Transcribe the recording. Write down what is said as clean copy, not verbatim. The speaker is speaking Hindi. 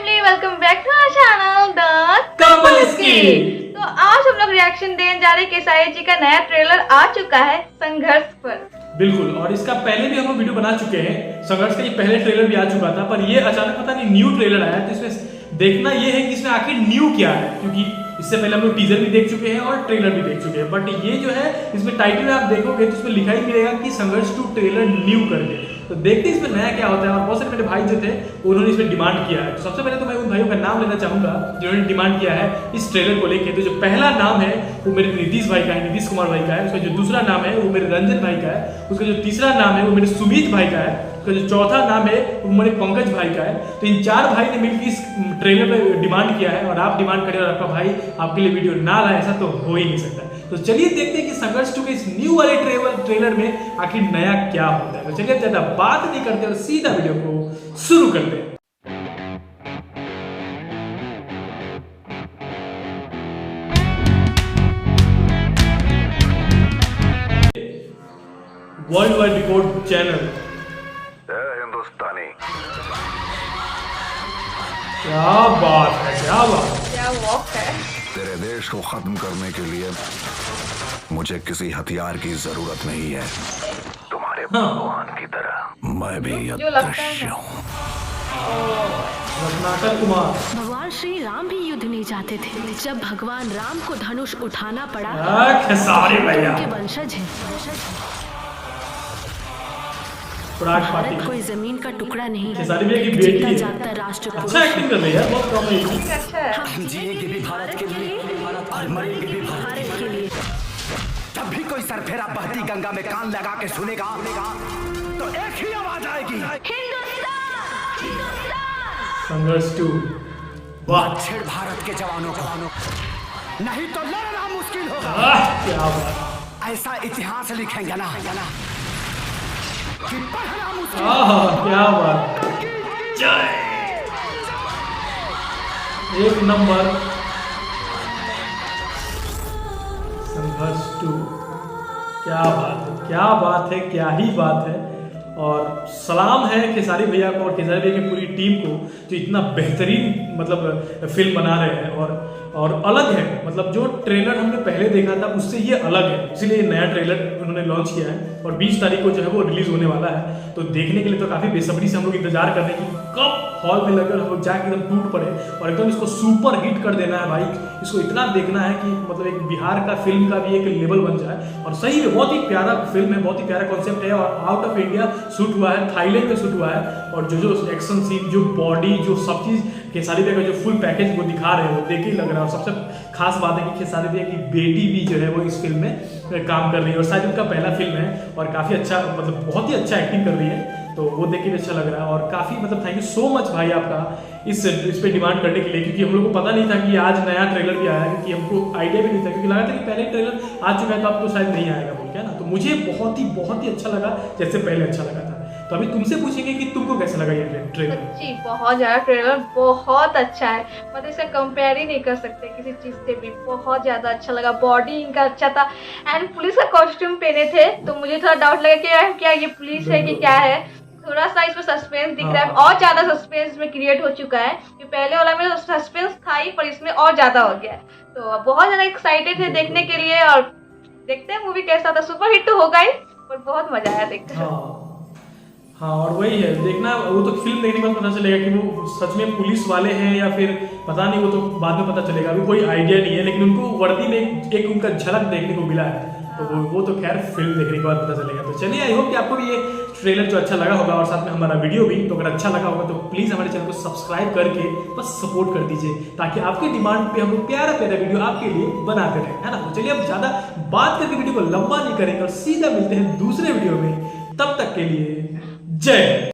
Family, welcome back to our channel the कपल्सकी। तो आज हम लोग रिएक्शन देने जा रहे हैं केसारी जी का नया ट्रेलर आ चुका है संघर्ष पर। बिल्कुल, और इसका पहले भी हम लोग वीडियो बना चुके हैं। संघर्ष का ये पहले ट्रेलर भी आ चुका था, पर ये अचानक पता नहीं न्यू ट्रेलर आया। तो इसमें देखना ये है कि इसमें आखिर न्यू क्या है, क्योंकि इससे पहले हम लोग टीजर भी देख चुके हैं और ट्रेलर भी देख चुके हैं। बट ये जो है इसमें टाइटल में आप देखोगे तो इसमें लिखा ही मिलेगा कि संघर्ष 2 ट्रेलर न्यू करके। तो देखते हैं इसमें नया क्या होता है। और बहुत सारे मेरे भाई जो थे उन्होंने इसमें डिमांड किया है। तो सबसे पहले तो मैं उन भाइयों का नाम लेना चाहूंगा जिन्होंने डिमांड किया है इस ट्रेलर को लेकर। तो जो पहला नाम है वो मेरे नीतीश भाई का है, नीतीश कुमार भाई का है। उसका जो दूसरा नाम है वो मेरे रंजन भाई का है। उसका जो तीसरा नाम है वो मेरे सुमित भाई का है। उसका जो चौथा नाम है वो मेरे पंकज भाई का है। तो इन चार भाई ने मिलकर इस ट्रेलर में डिमांड किया है, और आप डिमांड करें और आपका भाई आपके लिए वीडियो ना लाए, ऐसा तो हो ही नहीं सकता। तो चलिए देखते हैं कि संघर्ष 2 के इस न्यू वाले ट्रेलर में आखिर नया क्या होता है। तो चलिए अब ज्यादा बात नहीं करते और सीधा वीडियो को शुरू करते हैं। वर्ल्ड वाइड रिकॉर्ड चैनल हिंदुस्तानी। क्या बात है, क्या बात है। क्या वॉक है। तेरे देश को खत्म करने के लिए मुझे किसी हथियार की जरूरत नहीं है। तुम्हारे भगवान की तरह मैं भी अदृश्य हूँ। रत्नाकर कुमार। भगवान श्री राम भी युद्ध नहीं चाहते थे। जब भगवान राम को धनुष उठाना पड़ा, खेसारी भैया उनके वंशज हैं। भारत कोई जमीन का टुकड़ा नहीं, खेसारी भैया की बेटी जीता है। जागता राष्ट्र पुरुष। अच्छा एक्टिंग कर रही है, बहुत कम है। अच्छा है। हम जिएंगे भी भारत के लिए और मरेंगे भी भारत के लिए। जब भी कोई सरफेरा बहती गंगा में कान लगा के सुनेगा तो एक ही आवाज आएगी, संघर्ष 2। वाह, छेड़ भारत के जवानों को, नहीं तो लड़ना मुश्किल होगा। क्या बात। ऐसा इतिहास लिखेंगे ना कि पढ़ना मुश्किल। क्या बात। जय। एक नंबर। संघर्ष 2। क्या बात है, क्या बात है, क्या ही बात है। और सलाम है खेसारी भैया को और खेसारी भैया की पूरी टीम को जो इतना बेहतरीन मतलब फिल्म बना रहे हैं और अलग है। मतलब जो ट्रेलर हमने पहले देखा था उससे ये अलग है, इसलिए ये नया ट्रेलर उन्होंने लॉन्च किया है और 20 तारीख को जो है वो रिलीज होने वाला है। तो देखने के लिए तो काफ़ी बेसब्री से हम लोग इंतजार कर रहे हैं कि कब हॉल में लगे हो जाके एकदम टूट पड़े और एकदम इसको सुपर हिट कर देना है भाई। इसको इतना देखना है कि मतलब एक बिहार का फिल्म का भी एक लेवल बन जाए। और सही में बहुत ही प्यारा फिल्म है, बहुत ही प्यारा कॉन्सेप्ट है और आउट ऑफ इंडिया शूट हुआ है, थाईलैंड में शूट हुआ है। और जो एक्शन सीन, जो बॉडी, जो सब चीज़ खेसारी भैया का जो फुल पैकेज वो दिखा रहे हैं वो देख ही लग रहा है। और सबसे खास बात है कि खेसारी भैया की बेटी भी जो है वो इस फिल्म में काम कर रही है और शायद उनका पहला फिल्म है और काफ़ी अच्छा मतलब बहुत ही अच्छा एक्टिंग कर रही है। तो वो देख के भी अच्छा लग रहा है और काफ़ी मतलब थैंक यू सो मच भाई आपका इस पे डिमांड करने के लिए, क्योंकि हम लोग को पता नहीं था कि आज नया ट्रेलर भी आया है, क्योंकि हमको आइडिया भी नहीं था, क्योंकि लगा था कि पहले ट्रेलर आ चुका है तो अब तो शायद नहीं आएगा बोल के ना। तो मुझे बहुत ही अच्छा लगा जैसे पहले अच्छा लगा था। तो अभी तुमसे पूछेंगे कि तुमको कैसा लगा ये ट्रेलर। सच्ची बहुत ज्यादा ट्रेलर बहुत अच्छा है, मतलब इसे कंपेयर ही नहीं कर सकते किसी चीज से भी। बहुत ज्यादा अच्छा लगा, बॉडी इनका अच्छा था एंड पुलिस का कॉस्ट्यूम पहने थे तो मुझे थोड़ा डाउट लगा कि क्या ये पुलिस है कि क्या है। थोड़ा सा इसमें सस्पेंस दिख रहा है और ज्यादा सस्पेंस में क्रिएट हो चुका है कि पहले वाला में सस्पेंस था ही पर इसमें और ज्यादा हो गया है। तो बहुत ज्यादा एक्साइटेड है देखने के लिए और देखते हैं मूवी कैसा था। सुपर हिट तो होगा ही पर बहुत मजा आया देखकर। हाँ, और वही है देखना, वो तो फिल्म देखने के बाद पता चलेगा कि वो सच में पुलिस वाले हैं या फिर पता नहीं, वो तो बाद में पता चलेगा। अभी कोई आइडिया नहीं है, लेकिन उनको वर्दी में एक उनका झलक देखने को मिला है। तो वो तो खैर फिल्म देखने के बाद पता चलेगा। तो चलिए, आई होप कि आपको भी ये ट्रेलर जो अच्छा लगा होगा और साथ में हमारा वीडियो भी। तो अगर अच्छा लगा होगा तो प्लीज़ हमारे चैनल को सब्सक्राइब करके बस सपोर्ट कर दीजिए, ताकि आपके डिमांड पे हम लोग प्यारा वीडियो आपके लिए बनाते रहें, है ना। तो चलिए अब ज़्यादा बात करके वीडियो को लंबा नहीं करेंगे और सीधा मिलते हैं दूसरे वीडियो में। तब तक के लिए जय।